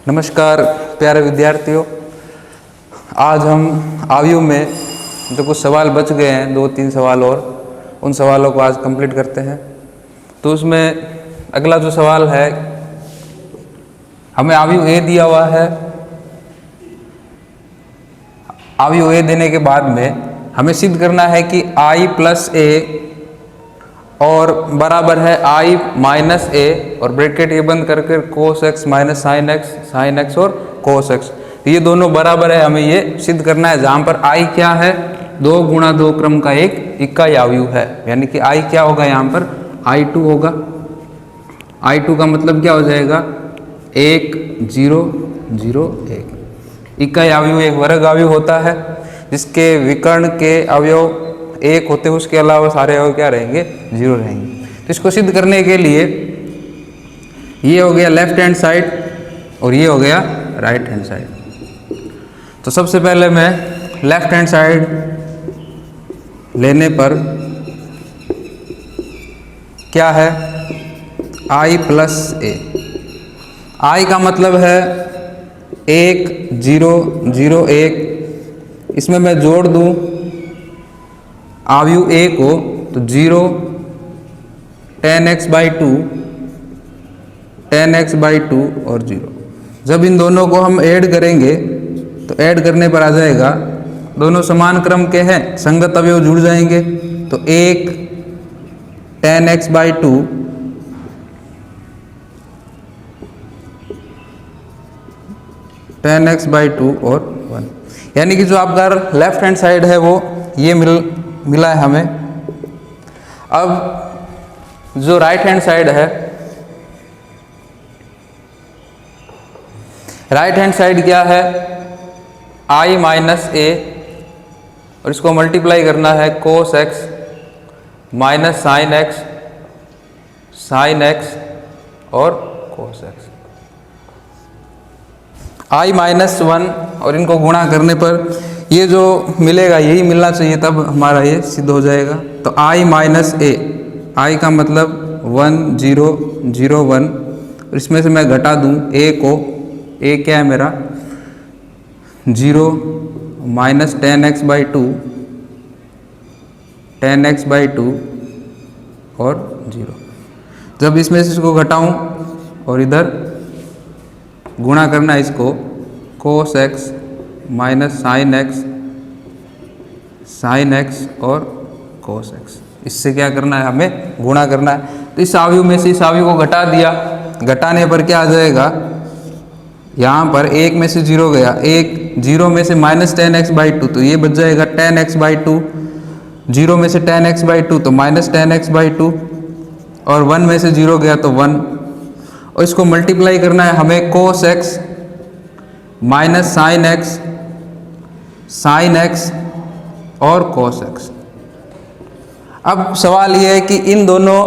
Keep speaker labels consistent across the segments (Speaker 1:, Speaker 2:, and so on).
Speaker 1: नमस्कार प्यारे विद्यार्थियों, आज हम आयु में जो कुछ सवाल बच गए हैं, 2-3 सवाल और उन सवालों को आज कंप्लीट करते हैं। तो उसमें अगला जो सवाल है, हमें आयु ए दिया हुआ है। आयु ए देने के बाद में हमें सिद्ध करना है कि i प्लस ए और बराबर है i माइनस ए और ब्रैकेट ये बंद करके cos x minus sine x और cos x, ये दोनों बराबर है। हमें ये सिद्ध करना है, जहाँ पर i क्या है, 2 गुणा 2 क्रम का एक इकाई आयु है, यानी कि i क्या होगा, यहाँ पर i2 होगा। i2 का मतलब क्या हो जाएगा, 1 0 0 1। इकाई आयु एक वर्ग आयु होता है जिसके विकर्ण के अवयव 1 होते हैं, उसके अलावा सारे अवयव क्या रहेंगे, 0 रहेंगे। तो इसको सिद्ध करने के लिए ये हो गया लेफ्ट हैंड साइड और ये हो गया राइट हैंड साइड। तो सबसे पहले मैं लेफ्ट हैंड साइड लेने पर क्या है, i प्लस ए। i का मतलब है 1 0 0 1। इसमें मैं जोड़ दूं आयु ए को, तो 0 tan x by 2 tan x by 2 और 0। जब इन दोनों को हम ऐड करेंगे तो ऐड करने पर आ जाएगा, दोनों समान क्रम के हैं, संगत अवयव जुड़ जाएंगे। तो 1 tan x by 2 tan x by 2 और 1, यानी कि जो आपका लेफ्ट हैंड साइड है वो ये मिला है हमें। अब जो राइट हैंड साइड है, राइट हैंड साइड क्या है, i माइनस ए और इसको मल्टीप्लाई करना है cos x minus sine x और cos x। i माइनस 1 और इनको गुणा करने पर ये जो मिलेगा यही मिलना चाहिए, तब हमारा ये सिद्ध हो जाएगा। तो i माइनस ए, i का मतलब 1 0 0 1 और इसमें से मैं घटा दूं a को, a क्या है मेरा 0 minus tan x by 2 tan x by 2 और 0। जब इसमें से इसको घटाऊं और इधर गुणा करना है इसको, cos x minus sine x और cos x, इससे क्या करना है, हमें गुणा करना है। तो इस आयु में से इस आयु को घटा दिया, घटाने पर क्या आ जाएगा, यहाँ पर 1 में से 0 गया, 1 0 में से माइनस tan x बाई 2, तो ये बच जाएगा tan x बाई 2। 0 में से tan x बाई 2 तो माइनस tan x बाई 2 और 1 में से 0 गया तो 1, और इसको मल्टीप्लाई करना है हमें cos x minus sine x और cos x। अब सवाल ये है कि इन दोनों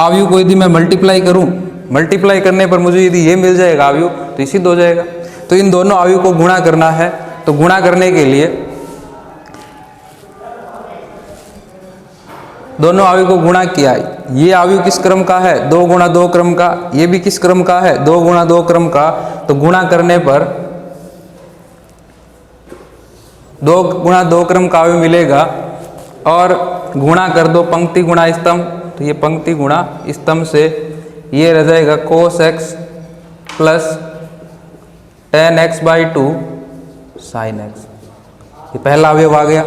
Speaker 1: आयु को यदि मैं मल्टीप्लाई करूं, मल्टीप्लाई करने पर मुझे यदि ये मिल जाएगा आयु तो सिद्ध हो जाएगा। तो इन दोनों आयु को गुणा करना है, तो गुणा करने के लिए दोनों आयु को गुणा किया, ये आयु किस क्रम का है, 2 गुणा 2 क्रम का, ये भी किस क्रम का है, 2 गुणा 2 क्रम का। तो गुणा करने पर 2 गुणा 2 क्रम का आयु मिलेगा और गुणा कर दो पंक्ति गुणा स्तंभ, तो ये पंक्ति गुणा स्तंभ से ये रह जाएगा cos x plus tan x by 2 sine x, ये पहला अवयव आ गया।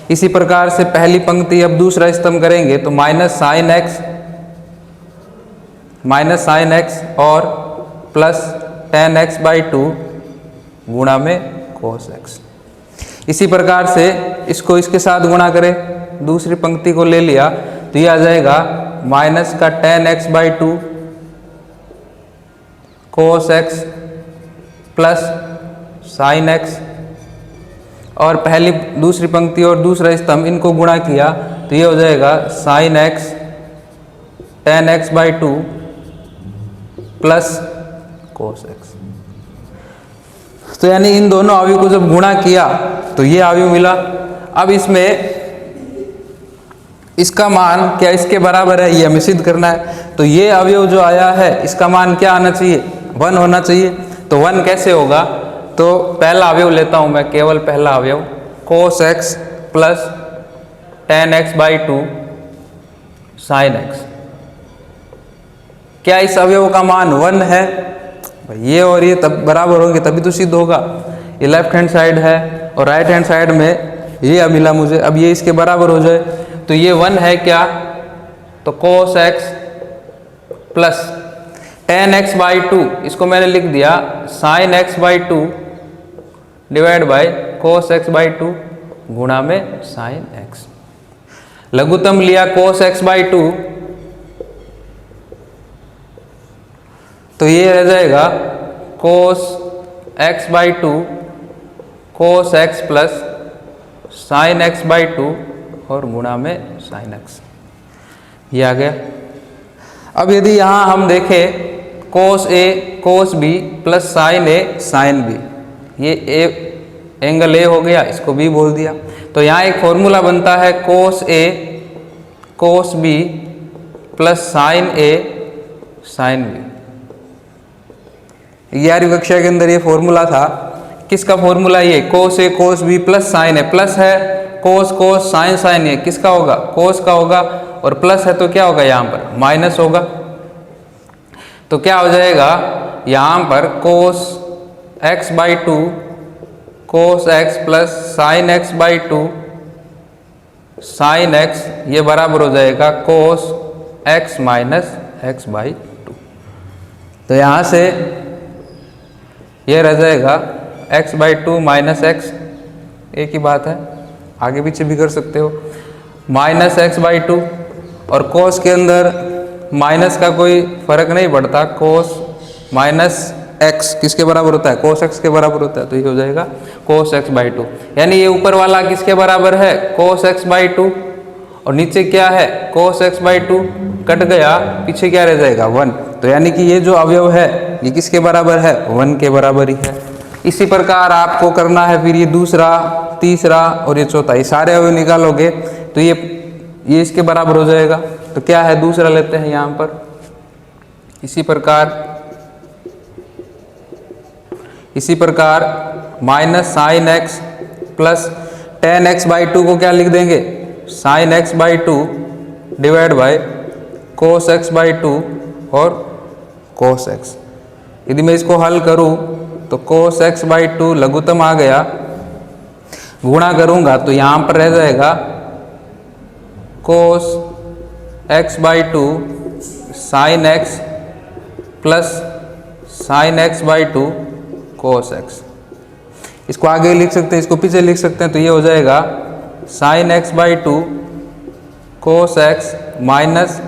Speaker 1: इसी प्रकार से पहली पंक्ति अब दूसरा स्तंभ करेंगे तो माइनस साइन एक्स और प्लस tan x बाई 2 गुणा में cos x। इसी प्रकार से इसको इसके साथ गुणा करें, दूसरी पंक्ति को ले लिया तो ये आ जाएगा माइनस का tan x by 2 cos x plus sine x, और पहली दूसरी पंक्ति और दूसरा स्तंभ इनको गुणा किया तो ये हो जाएगा sine x tan x by 2 plus cos x। तो यानी इन दोनों आयु को जब गुणा किया तो ये आयु मिला। अब इसमें इसका मान क्या इसके बराबर है, ये हमें सिद्ध करना है। तो ये अवयव जो आया है इसका मान क्या आना चाहिए, 1 होना चाहिए। तो 1 कैसे होगा, तो पहला अवयव लेता हूं मैं, केवल पहला अवयव cos x plus tan x by 2 sin x। क्या इस अवयव का मान 1 है? ये और ये तब बराबर होंगे तभी तो सिद्ध होगा। ये लेफ्ट हैंड साइड है और राइट हैंड साइड में ये मिला मुझे, अब ये इसके बराबर हो जाए तो ये 1 है क्या, तो cos x plus tan x by 2, इसको मैंने लिख दिया sin x by 2 divide by cos x by 2 गुणा में sin x। लघुत्तम लिया cos x बाई 2, तो ये रह जाएगा cos x by 2 cos x plus sin x by 2 और गुणा में sin x, ये आ गया। अब यदि यहाँ हम देखें cos a cos b plus sin a sin b, ये एंगल a हो गया, इसको b बोल दिया। तो यहाँ एक फॉर्मूला बनता है cos a cos b plus sin a sin b। 11वीं कक्षा के अंदर ये फॉर्मूला था, किसका फॉर्मूला, ये cos a cos b plus sin a, plus है cos cos sin sin a, किसका होगा, cos का होगा, और प्लस है तो क्या होगा, यहाँ पर माइनस होगा। तो क्या हो जाएगा, यहाँ पर cos x by 2 cos x plus sin x by 2 sin x, ये बराबर हो जाएगा cos x minus x by 2। तो यहाँ से ये रह जाएगा x बाई 2 माइनस x, एक ही बात है, आगे पीछे भी कर सकते हो, माइनस x बाई 2, और cos के अंदर माइनस का कोई फर्क नहीं पड़ता, cos माइनस x किसके बराबर होता है, cos x के बराबर होता है, तो ये हो जाएगा cos x बाई 2। यानी ये ऊपर वाला किसके बराबर है, cos x बाई 2, और नीचे क्या है cos x बाई 2, कट गया, पीछे क्या रह जाएगा 1। तो यानी कि ये जो अवयव है ये किसके बराबर है, 1 के बराबर ही है। इसी प्रकार आपको करना है फिर ये दूसरा, तीसरा और ये चौथा, ये सारे अवयव निकालोगे तो ये इसके बराबर हो जाएगा। तो क्या है, दूसरा लेते हैं यहाँ पर, इसी प्रकार minus sine x plus ten x by 2 को क्या लिख देंगे, sine x by 2 divide by cos x by 2 और कोस एक्स। यदि मैं इसको हल करूं तो कोस एक्स बाई 2 लघुत्तम आ गया, गुणा करूंगा तो यहाँ पर रह जाएगा cos x by 2 sine x plus sine x by 2 cos x. इसको आगे लिख सकते हैं, इसको पीछे लिख सकते हैं, तो ये हो जाएगा sine x by 2 cos x minus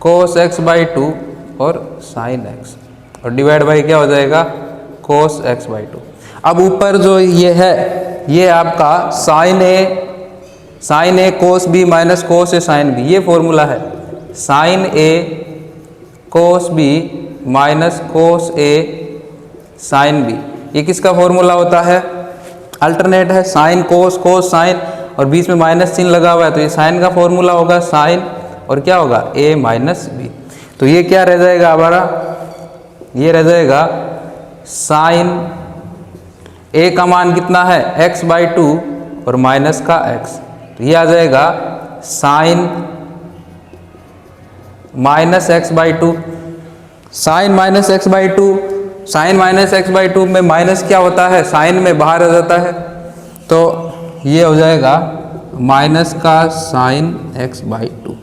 Speaker 1: cos x by 2 और साइन एक्स, और डिवाइड बाई क्या हो जाएगा कोस एक्स बाई 2। अब ऊपर जो ये है ये आपका साइन ए कोस बी माइनस कोस ए साइन बी, ये फॉर्मूला है साइन ए कोस बी माइनस कोस ए साइन बी। ये किसका फॉर्मूला होता है, अल्टरनेट है, साइन कोस कोस साइन और बीच में माइनस चिन्ह लगा हुआ है, तो ये साइन का फॉर्मूला होगा साइन और क्या होगा ए माइनस बी। तो ये क्या रह जाएगा हमारा, ये रह जाएगा साइन ए का मान कितना है x बाई 2 और माइनस का x, तो ये आ जाएगा sine minus x by 2, sine minus x by 2, sine minus x by 2 में माइनस क्या होता है, साइन में बाहर आ जाता है, तो ये हो जाएगा माइनस का साइन एक्स बाई 2।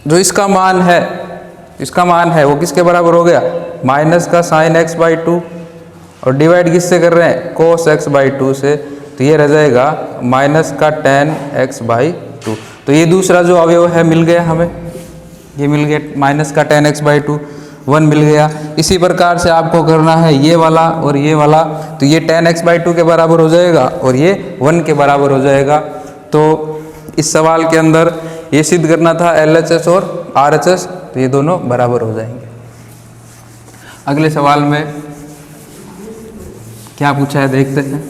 Speaker 1: जो इसका मान है वो किसके बराबर हो गया, माइनस का साइन एक्स बाई 2 और डिवाइड किससे कर रहे हैं कोस एक्स बाई 2 से, तो ये रह जाएगा माइनस का टेन एक्स बाई 2। तो ये दूसरा जो अवयव है मिल गया हमें, ये मिल गया माइनस का टेन एक्स बाई 2 1 मिल गया। इसी प्रकार से आपको करना है ये वाला और ये वाला, तो ये टेन एक्स बाई 2 के बराबर हो जाएगा और ये 1 के बराबर हो जाएगा। तो इस सवाल के अंदर ये सिद्ध करना था LHS और RHS, तो ये दोनों बराबर हो जाएंगे। अगले सवाल में क्या पूछा है देखते हैं।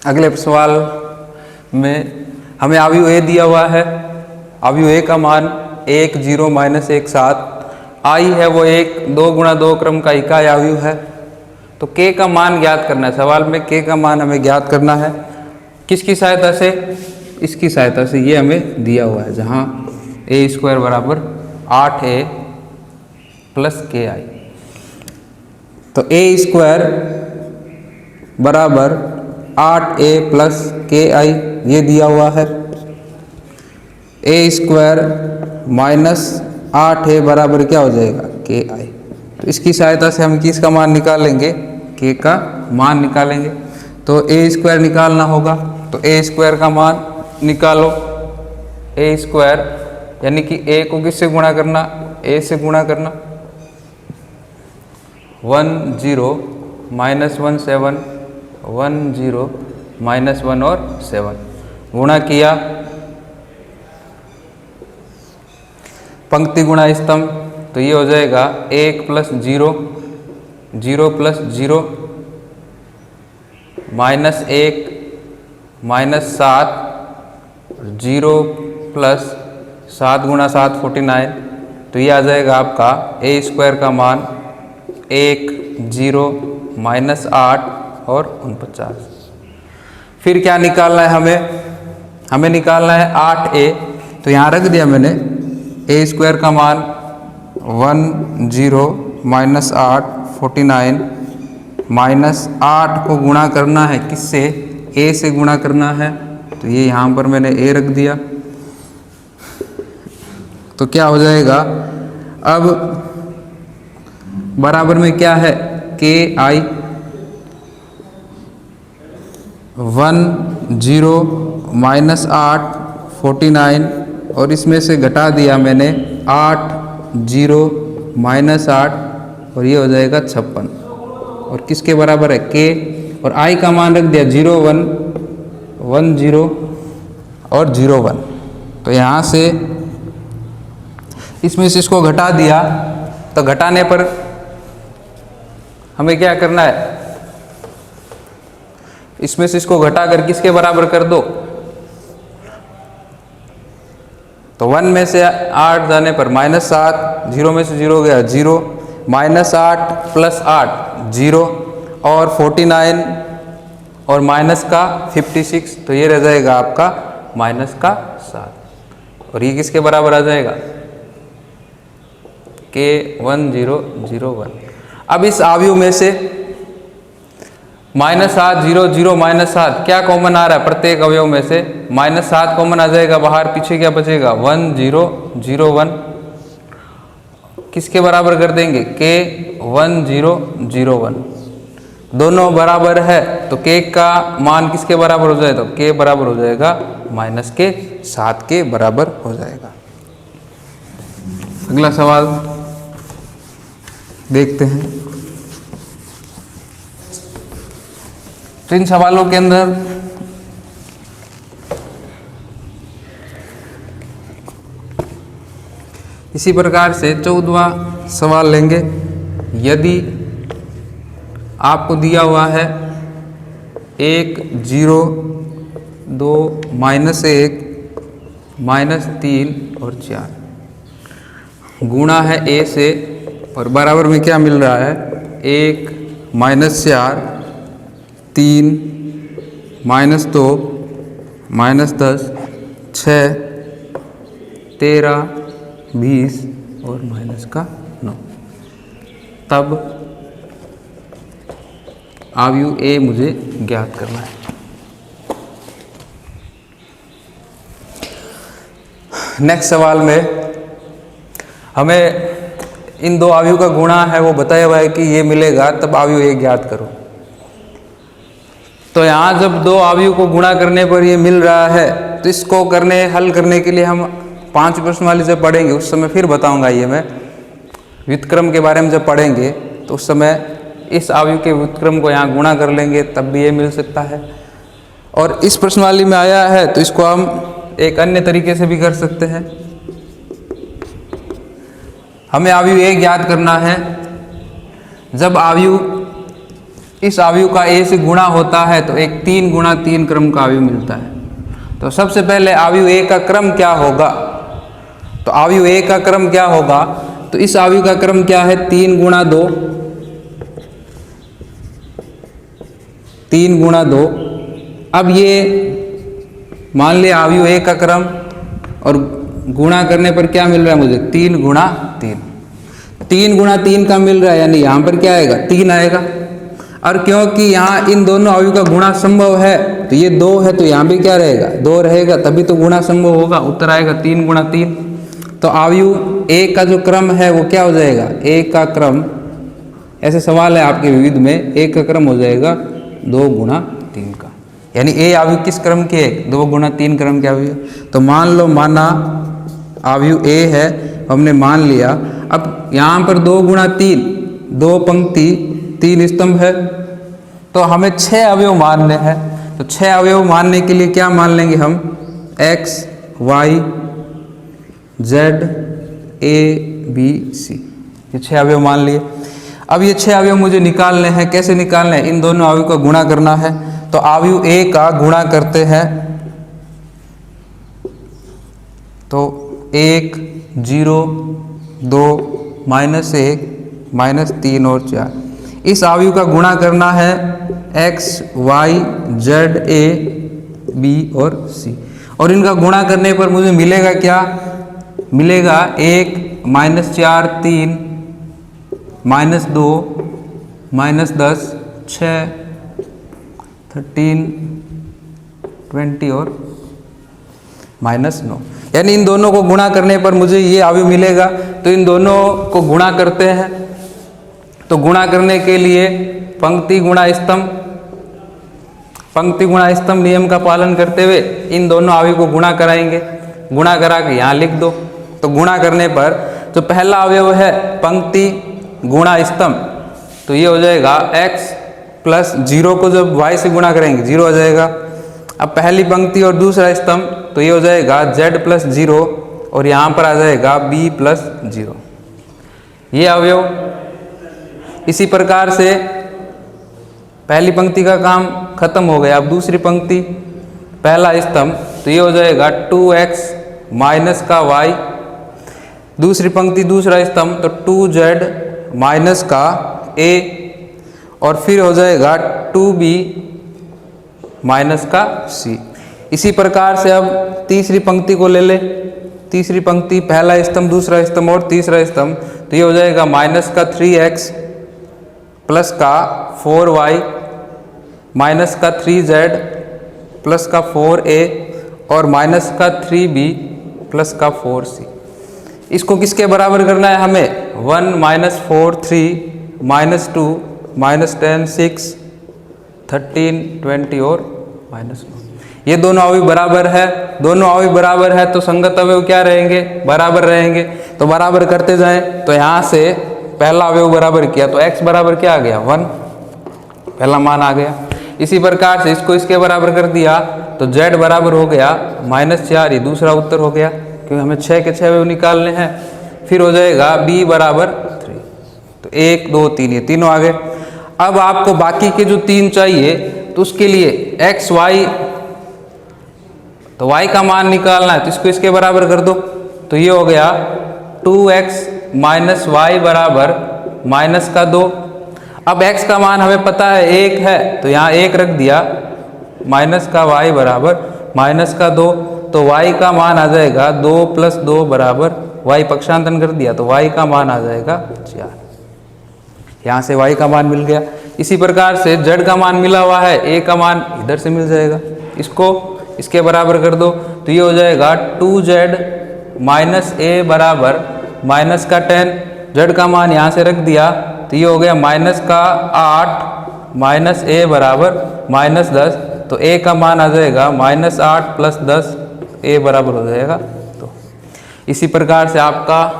Speaker 1: अगले सवाल में हमें अवयव ए दिया हुआ है। अवयव ए का मान 1 0 -1 7, आई है वो 1 2 गुणा 2 क्रम का इकाई अवयव है। तो के का मान ज्ञात करना है। सवाल में के का मान हमें ज्ञात करना है। किसकी सहायता से? इसकी सहायता से। ये हमें दिया हुआ है जहाँ a² बराबर 8a प्लस के आई। तो a² बराबर 8a प्लस के आई ये दिया हुआ है। a² माइनस 8a बराबर क्या हो जाएगा? के आई। तो इसकी सहायता से हम किसका मान निकालेंगे? के का मान निकालेंगे। तो a² निकालना होगा। तो a² का मान निकालो। a² यानी कि a को किससे गुणा करना? a से गुणा करना। 1 0 -1 7, 1 0 -1 और 7 गुणा किया। पंक्ति गुणा स्तंभ, तो ये हो जाएगा 1 + 0 0 + 0 -1 -7 0 + 7 गुणा 7 49। तो ये आ जाएगा आपका a² का मान 1 0 -8 और 49। फिर क्या निकालना है हमें? हमें निकालना है 8a। तो यहाँ रख दिया मैंने a² का मान 1 0 -8 49 -8 को गुणा करना है किससे? a से गुणा करना है। तो ये यहाँ पर मैंने a रख दिया। तो क्या हो जाएगा? अब बराबर में क्या है? के आई। 1 0 -8 49 और इसमें से घटा दिया मैंने 8 0 -8 और ये हो जाएगा 56। और किसके बराबर है? के। और आई का मान रख दिया 0 1 1 0 और 0 1। तो यहाँ से इसमें से इसको घटा दिया। तो घटाने पर हमें क्या करना है? इसमें से इसको घटा कर किसके बराबर कर दो? तो 1 में से 8 जाने पर -7, 0 में से 0 गया 0, -8 + 8 0 और 49 और माइनस का 56। तो ये रह जाएगा आपका -7। और ये किसके बराबर आ जाएगा? के 1 0 0 1। अब इस अवयव में से -7 0 0 -7 क्या कॉमन आ रहा है? प्रत्येक अवयव में से -7 कॉमन आ जाएगा बाहर। पीछे क्या बचेगा? 1 0 0 1। किसके बराबर कर देंगे? के 1 0 0 1। दोनों बराबर है तो के का मान किसके बराबर हो जाएगा? तो के बराबर हो जाएगा -7 के बराबर हो जाएगा। अगला सवाल देखते हैं। तो इन सवालों के अंदर इसी प्रकार से 14वां सवाल लेंगे। यदि आपको दिया हुआ है 1 0 2 -1 -3 और 4 गुणा है a से और बराबर में क्या मिल रहा है? 1 -4 3 -2 -10 6 13 20 और -9। तब अवयव ए मुझे ज्ञात करना है। नेक्स्ट सवाल में हमें इन दो अवयव का गुणा है वो बताया हुआ है कि ये मिलेगा, तब अवयव ए ज्ञात करो। तो यहाँ जब दो अवयव को गुणा करने पर ये मिल रहा है तो इसको हल करने के लिए हम 5 प्रश्न वाली जब पढ़ेंगे उस समय फिर बताऊंगा। ये मैं व्युत्क्रम के बारे में जब पढ़ेंगे तो उस समय इस अवयव के व्युत्क्रम को यहाँ गुणा कर लेंगे तब भी ये मिल सकता है। और इस प्रश्नावली में आया है तो इसको हम एक अन्य तरीके से भी कर सकते हैं। हमें अवयव ए ज्ञात करना है। जब अवयव इस अवयव का ए से गुणा होता है तो एक 3 गुणा 3 क्रम का अवयव मिलता है। तो सबसे पहले अवयव ए का क्रम क्या होगा, तो अवयव ए का क्रम क्या होगा, तो इस अवयव का क्रम क्या है 3 गुणा 2, 3 गुणा 2। अब ये मान लिया अवयव ए का क्रम और गुणा करने पर क्या मिल रहा है मुझे 3 गुणा 3, 3 गुणा 3 का मिल रहा है, यानी यहाँ पर क्या आएगा 3 आएगा। और क्योंकि यहाँ इन दोनों अवयव का गुणा संभव है तो ये 2 है तो यहाँ भी क्या रहेगा 2 रहेगा, तभी तो गुणा संभव होगा, उत्तर आएगा 3 गुणा 3। तो अवयव ए का जो क्रम है वो क्या हो जाएगा, ए का क्रम, ऐसे सवाल है आपके विविध में, ए का क्रम हो जाएगा 2 गुणा 3 का, यानी ए अवयव किस क्रम के है 2 गुणा 3 क्रम के अवयव। तो मान लो माना अवयव ए है, हमने मान लिया। अब यहाँ पर 2 गुणा 3, 2 पंक्ति 3 स्तंभ है, तो हमें 6 अवयव मानने हैं। तो 6 अवयव मानने के लिए क्या मान लेंगे हम, x, y, z, a, b, c, ये 6 अवयव मान लिए। अब ये 6 अवयव मुझे निकालने हैं, कैसे निकालने हैं, इन दोनों अवयव का गुणा करना है। तो अवयव ए का गुणा करते हैं, तो 1, 0, 2, -1, -3 और 4। इस अवयव का गुणा करना है x, y, z, a, b और c, और इनका गुणा करने पर मुझे मिलेगा क्या, मिलेगा 1, -4, 3, -2, -10, 6, 13, 20 और -9, यानी इन दोनों को गुणा करने पर मुझे ये अवयव मिलेगा। तो इन दोनों को गुणा करते हैं, तो गुणा करने के लिए पंक्ति गुणा स्तंभ, पंक्ति गुणा स्तंभ नियम का पालन करते हुए इन दोनों अवयव को गुणा कराएंगे, गुणा करा के यहाँ लिख दो। तो गुणा करने पर जो पहला अवयव है पंक्ति गुणा स्तंभ, तो ये हो जाएगा x प्लस 0 को जब y से गुणा करेंगे 0 हो जाएगा। अब पहली पंक्ति और दूसरा स्तंभ, तो ये हो जाएगा z प्लस 0 और यहाँ पर आ जाएगा b प्लस 0, ये अवयव। इसी प्रकार से पहली पंक्ति का काम खत्म हो गया। अब दूसरी पंक्ति पहला स्तंभ, तो ये हो जाएगा 2x माइनस का y, दूसरी पंक्ति दूसरा स्तंभ तो 2z माइनस का a, और फिर हो जाएगा 2b माइनस का c। इसी प्रकार से अब तीसरी पंक्ति को ले ले, तीसरी पंक्ति पहला स्तंभ दूसरा स्तंभ और तीसरा स्तंभ, तो ये हो जाएगा माइनस का 3x प्लस का 4y माइनस का 3z प्लस का 4a और माइनस का 3b प्लस का 4c। इसको किसके बराबर करना है हमें, 1 - 4 3 -2 -10 6 13 20 और -9, ये दोनों अवयव बराबर है। दोनों अवयव बराबर है तो संगत अवयव क्या रहेंगे, बराबर रहेंगे। तो बराबर करते जाएं, तो यहाँ से पहला अवयव बराबर किया तो x बराबर क्या आ गया 1, पहला मान आ गया। इसी प्रकार से इसको इसके बराबर कर दिया तो z बराबर हो गया -4, ये दूसरा उत्तर हो गया क्योंकि हमें 6 के 6 अवयव निकालने हैं। फिर हो जाएगा b बराबर 3, तो 1 2 3 ये तीनों आ गए। अब आपको बाकी के जो 3 चाहिए तो उसके लिए x y, तो y का मान निकालना है तो इसको इसके बराबर कर दो, तो ये हो गया 2x माइनस y बराबर -2। अब x का मान हमें पता है 1 है तो यहाँ 1 रख दिया, माइनस का y बराबर -2, तो y का मान आ जाएगा 2 + 2 बराबर, y पक्षांतरण कर दिया तो y का मान आ जाएगा 4। यहाँ से y का मान मिल गया। इसी प्रकार से z का मान मिला हुआ है, a का मान इधर से मिल जाएगा, इसको इसके बराबर कर दो तो ये हो जाएगा 2z माइनस a बराबर माइनस का 10, z का मान यहाँ से रख दिया तो ये हो गया -8 माइनस a बराबर -10, तो a का मान आ जाएगा -8 + 10, a बराबर हो जाएगा। तो इसी प्रकार से आपका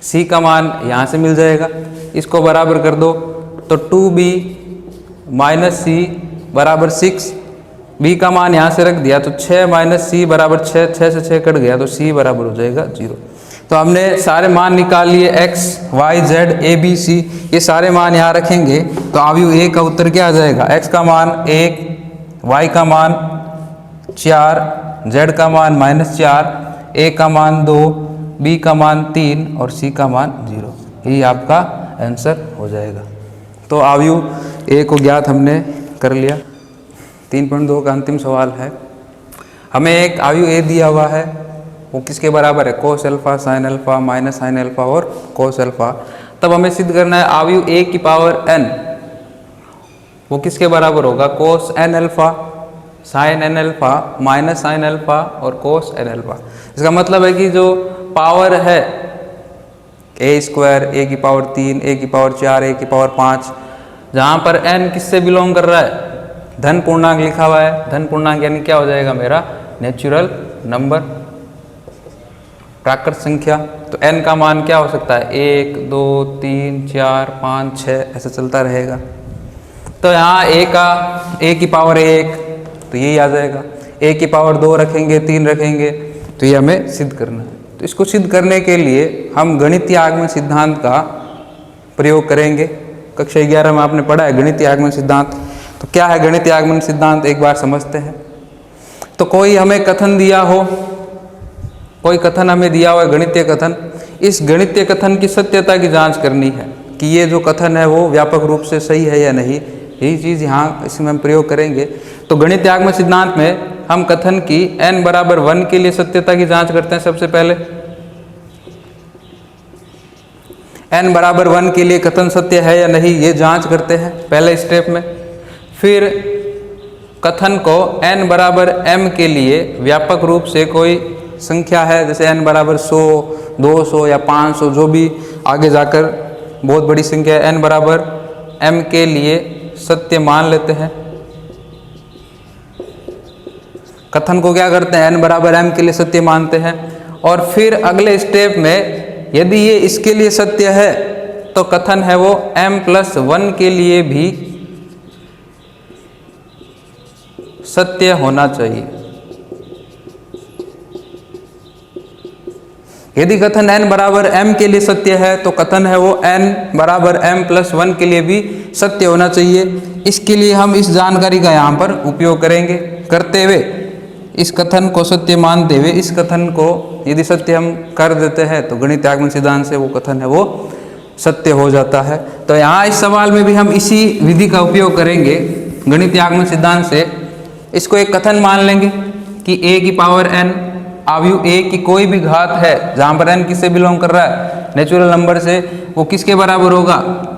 Speaker 1: c का मान यहाँ से मिल जाएगा, इसको बराबर कर दो तो 2b - c बराबर 6, b का मान यहाँ से रख दिया तो 6 - c बराबर 6, 6 से 6 कट गया तो c बराबर हो जाएगा 0। तो हमने सारे मान निकाल लिए, x, y, z, a, b, c, ये सारे मान यहाँ रखेंगे तो अवयव a का उत्तर क्या आ जाएगा? x का मान 1, y का मान 4, z का मान -4, a का मान 2, b का मान 3 और c का मान 0। यही आपका आंसर हो जाएगा। तो अवयव a को ज्ञात हमने कर लिया। 3.2 का अंतिम सवाल है, हमें एक अवयव a दिया हुआ है, वो किसके बराबर है? Cos alpha, sine alpha, minus sine alpha और कोस अल्फा। तब हमें सिद्ध करना है अवयव a की पावर n वो किसके बराबर होगा? Cos n alpha, sine n alpha, minus sine alpha और कोस n अल्फा। इसका मतलब है कि जो पावर है a स्क्वायर, a की पावर 3, a की पावर 4, a की पावर 5, जहाँ पर n किससे बिलोंग कर रहा है? धन पूर्णांक लिखा हुआ है। धन पूर्णांक यानी क्या हो जाएगा मेरा? नेचुरल नंबर, प्राकृत संख्या। तो n का मान क्या हो सकता है? 1, 2, 3, 4, 5, 6 ऐसे चलता रहेगा। तो यहाँ a की पावर 1 तो यही आ जाएगा, a की पावर 2 रखेंगे, 3 रखेंगे, तो ये हमें सिद्ध करना है। तो इसको सिद्ध करने के लिए हम गणितीय आगमन सिद्धांत का प्रयोग करेंगे। कक्षा 11 में आपने पढ़ा है गणितीय आगमन सिद्धांत। तो क्या है गणितीय आगमन सिद्धांत, एक बार समझते हैं। तो कोई हमें कथन दिया हो, कोई कथन हमें दिया हुआ है, गणितीय कथन। इस गणितीय कथन की सत्यता की जांच करनी है कि ये जो कथन है वो व्यापक रूप से सही है या नहीं। यही चीज़ यहाँ इसमें हम प्रयोग करेंगे। तो गणितीय आगमन सिद्धांत में हम कथन की n बराबर 1 के लिए सत्यता की जांच करते हैं। सबसे पहले n बराबर 1 के लिए कथन सत्य है या नहीं ये जांच करते हैं पहले स्टेप में। फिर कथन को n बराबर m के लिए व्यापक रूप से कोई संख्या है, जैसे n बराबर 100, 200 या 500, जो भी आगे जाकर बहुत बड़ी संख्या है, n बराबर m के लिए सत्य मान लेते हैं। कथन को क्या करते हैं? n बराबर m के लिए सत्य मानते हैं। और फिर अगले स्टेप में यदि ये इसके लिए सत्य है तो कथन है वो m+1 के लिए भी सत्य होना चाहिए। यदि कथन n बराबर m के लिए सत्य है तो कथन है वो n बराबर m+1 के लिए भी सत्य होना चाहिए। इसके लिए हम इस जानकारी का यहाँ पर उपयोग करेंगे। करते हुए इस कथन को सत्य मानते हुए इस कथन को यदि सत्य हम कर देते हैं तो गणितीय आगमन सिद्धांत से वो कथन है वो सत्य हो जाता है। तो यहाँ इस सवाल में भी हम इसी विधि का उपयोग करेंगे गणितीय आगमन सिद्धांत से। इसको एक कथन मान लेंगे कि a की पावर n अवयव a की कोई भी घात है, जहाँ पर n किससे बिलोंग कर रहा है? नेचुरल नंबर से। वो किसके बराबर होगा?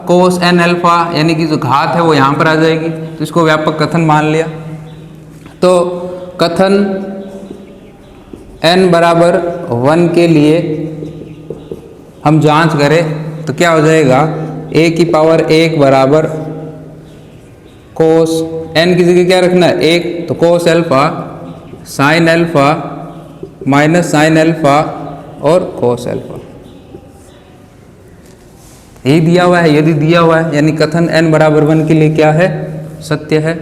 Speaker 1: कोस n अल्फा, यानी कि जो घात है वो यहाँ पर आ जाएगी। तो इसको व्यापक कथन मान लिया। तो कथन n बराबर 1 के लिए हम जांच करें तो क्या हो जाएगा? a की पावर 1 बराबर कोस n की जगह क्या रखना है? 1, तो cos alpha, sine alpha, minus sine alpha और कोस अल्फा। यही दिया हुआ है। यदि दिया हुआ है यानी कथन n बराबर 1 के लिए क्या है? सत्य है।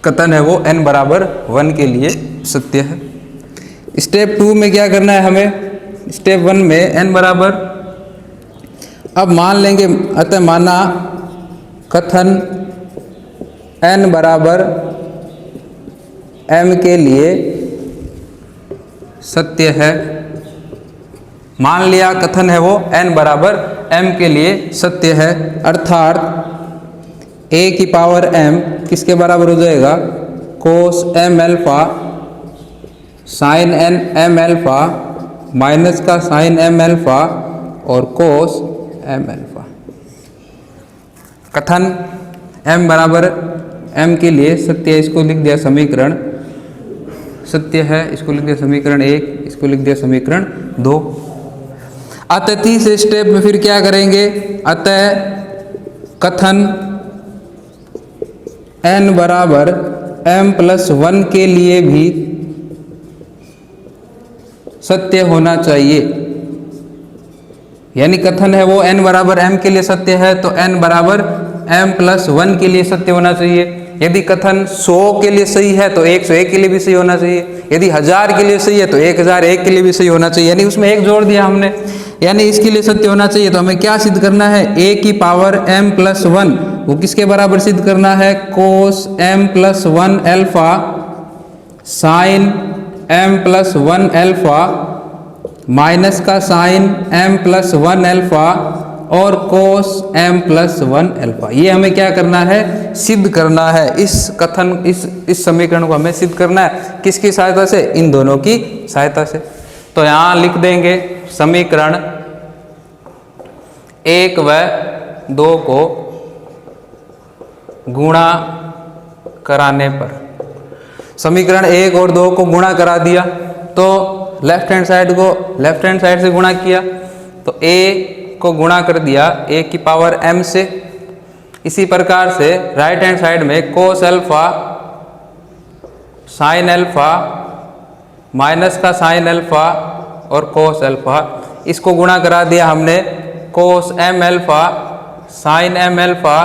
Speaker 1: कथन है वो n बराबर 1 के लिए सत्य है। स्टेप 2 में क्या करना है हमें? स्टेप 1 में n बराबर, अब मान लेंगे, अतः माना कथन n बराबर m के लिए सत्य है। मान लिया कथन है वो n बराबर m के लिए सत्य है, अर्थात a की पावर m किसके बराबर हो जाएगा? कोस m alpha sign m alpha minus का साइन m अल्फा और कोस m अल्फा। कथन m बराबर m के लिए सत्य है, इसको लिख दिया समीकरण सत्य है, इसको लिख दिया समीकरण 1, इसको लिख दिया समीकरण 2। अतः तीसरे स्टेप में फिर क्या करेंगे? अतः कथन n बराबर m+1 के लिए भी सत्य होना चाहिए। यानी कथन है वो n बराबर m के लिए सत्य है तो n बराबर m+1 के लिए सत्य होना चाहिए। यदि कथन 100 के लिए सही है तो 101 के लिए भी सही होना चाहिए, यदि 1000 के लिए सही है तो 1001 के लिए भी सही होना चाहिए, यानी उसमें एक जोड़ दिया हमने, यानी इसके लिए सत्य होना चाहिए। तो हमें क्या सिद्ध करना है, a की पावर m+1 वो किसके बराबर सिद्ध करना है, cos m+1 alpha sin m+1 alpha minus का sin m+1 अल्फा और cos m+1 अल्फा। ये हमें क्या करना है, सिद्ध करना है। इस कथन इस समीकरण को हमें सिद्ध करना है, किसकी सहायता से, इन दोनों की सहायता से। तो यहाँ लिख देंगे समीकरण 1 व 2 को गुणा कराने पर, समीकरण 1 और 2 को गुणा करा दिया तो लेफ्ट हैंड साइड से गुणा किया तो a को गुणा कर दिया a की पावर m से। इसी प्रकार से राइट हैंड साइड में cos alpha sin alpha minus का sin अल्फा और cos अल्फा, इसको गुणा करा दिया हमने cos m alpha sin m alpha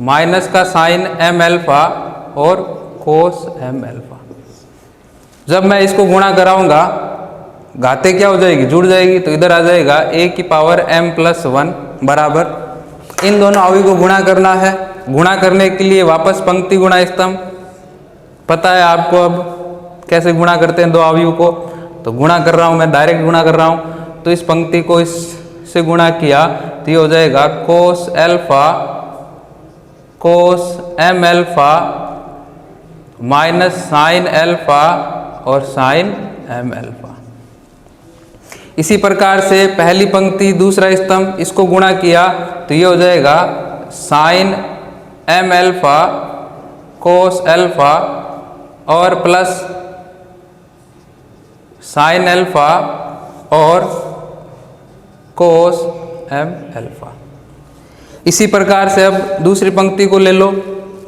Speaker 1: minus का sin m अल्फा और cos m अल्फा। जब मैं इसको गुणा कराऊंगा घाते क्या हो जाएगी, जुड़ जाएगी, तो इधर आ जाएगा a की पावर m+1 बराबर, इन दोनों अवयव को गुणा करना है। गुणा करने के लिए वापस पंक्ति गुणा स्तंभ, पता है आपको अब कैसे गुणा करते हैं दो अवयव को, तो गुणा कर रहा हूँ मैं, डायरेक्ट गुणा कर रहा हूँ। तो इस पंक्ति को इससे गुणा किया तो ये हो जाएगा cos alpha cos m alpha minus sin alpha और sin m अल्फा। इसी प्रकार से पहली पंक्ति दूसरा स्तंभ, इसको गुणा किया तो ये हो जाएगा sin m alpha cos alpha और प्लस sin अल्फा और cos m अल्फा। इसी प्रकार से अब दूसरी पंक्ति को ले लो,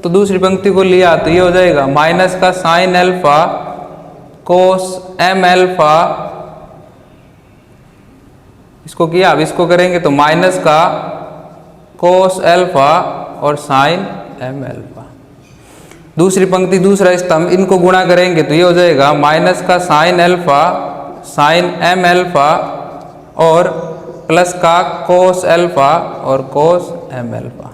Speaker 1: तो दूसरी पंक्ति को लिया तो ये हो जाएगा माइनस का sin alpha cos m alpha, इसको किया, अब इसको करेंगे तो माइनस का cos अल्फा और sin m अल्फा। दूसरी पंक्ति दूसरा स्तंभ, इनको गुणा करेंगे तो ये हो जाएगा माइनस का sin alpha sin m alpha और प्लस का cos अल्फा और cos m अल्फा।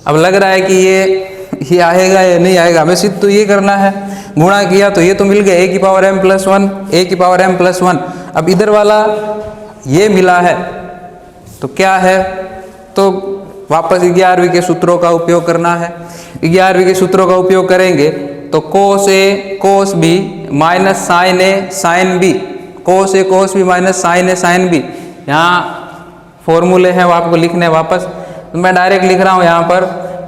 Speaker 1: अब लग रहा है कि ये आएगा या नहीं आएगा, हमें सिर्फ तो ये करना है। गुणा किया तो ये तो मिल गया a की पावर m+1, a की पावर m+1। अब इधर वाला ये मिला है तो क्या है, तो वापस 11वीं के सूत्रों का उपयोग करना है। 11वीं के सूत्रों का उपयोग करेंगे तो cos a cos b minus sin a sin b, cos a cos b minus sin a sin b। यहाँ फॉर्मूले हैं वो आपको लिखने हैं वापस, तो मैं डायरेक्ट लिख रहा हूँ यहाँ पर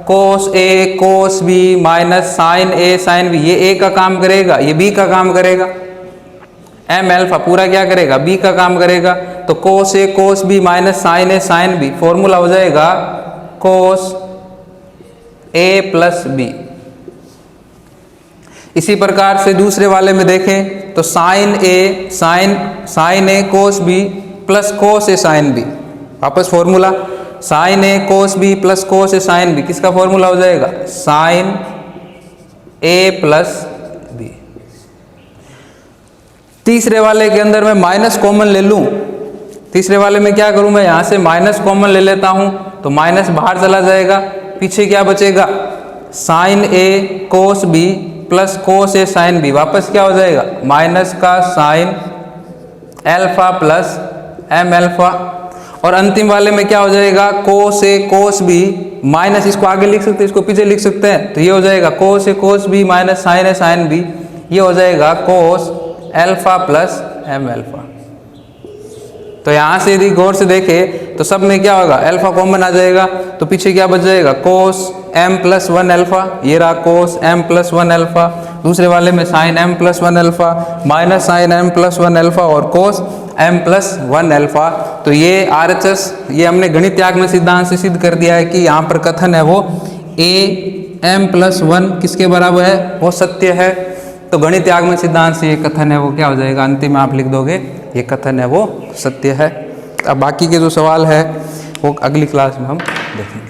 Speaker 1: cos a cos b minus sin a sin b। ये a का काम करेगा, ये b का काम करेगा, m अल्फा पूरा क्या करेगा, b का काम करेगा। तो cos a cos b minus sin a sin b, formula हो जाएगा cos a प्लस b। इसी प्रकार से दूसरे वाले में देखें तो sin a cos b plus cos a sin b, वापस formula sin a cos b plus cos a sin b, किसका फॉर्मूला हो जाएगा sin a प्लस b। तीसरे वाले के अंदर मैं माइनस कॉमन ले लूं, तीसरे वाले में क्या करूं, मैं यहां से माइनस कॉमन ले लेता हूं तो माइनस बाहर चला जाएगा, पीछे क्या बचेगा sin a cos b plus cos a sin b, वापस क्या हो जाएगा माइनस का sin alpha plus m alpha. और अंतिम वाले में क्या हो जाएगा cos a cos b minus, इसको आगे लिख सकते हैं, इसको पीछे लिख सकते हैं, तो ये हो जाएगा cos a cos b minus sin a sin b, ये हो जाएगा cos alpha plus m alpha. तो यहाँ से यदि गौर से देखें तो सब में क्या होगा, अल्फा कॉमन आ जाएगा, तो पीछे क्या बच जाएगा cos m+1 अल्फा, ये रहा cos m+1 अल्फा। दूसरे वाले में sin m+1 alpha minus sin m+1 alpha और cos m+1 अल्फा। तो ये RHS, ये हमने गणित याग्म सिद्धांत से सिद्ध कर दिया है कि यहाँ पर कथन है वो a m+1 किसके बराबर है, वो सत्य है। तो गणित याग्म सिद्धांत से ये कथन है वो क्या हो जाएगा, अंतिम में आप लिख दोगे ये कथन है वो सत्य है। अब बाकी के जो सवाल है वो अगली क्लास में हम देखेंगे।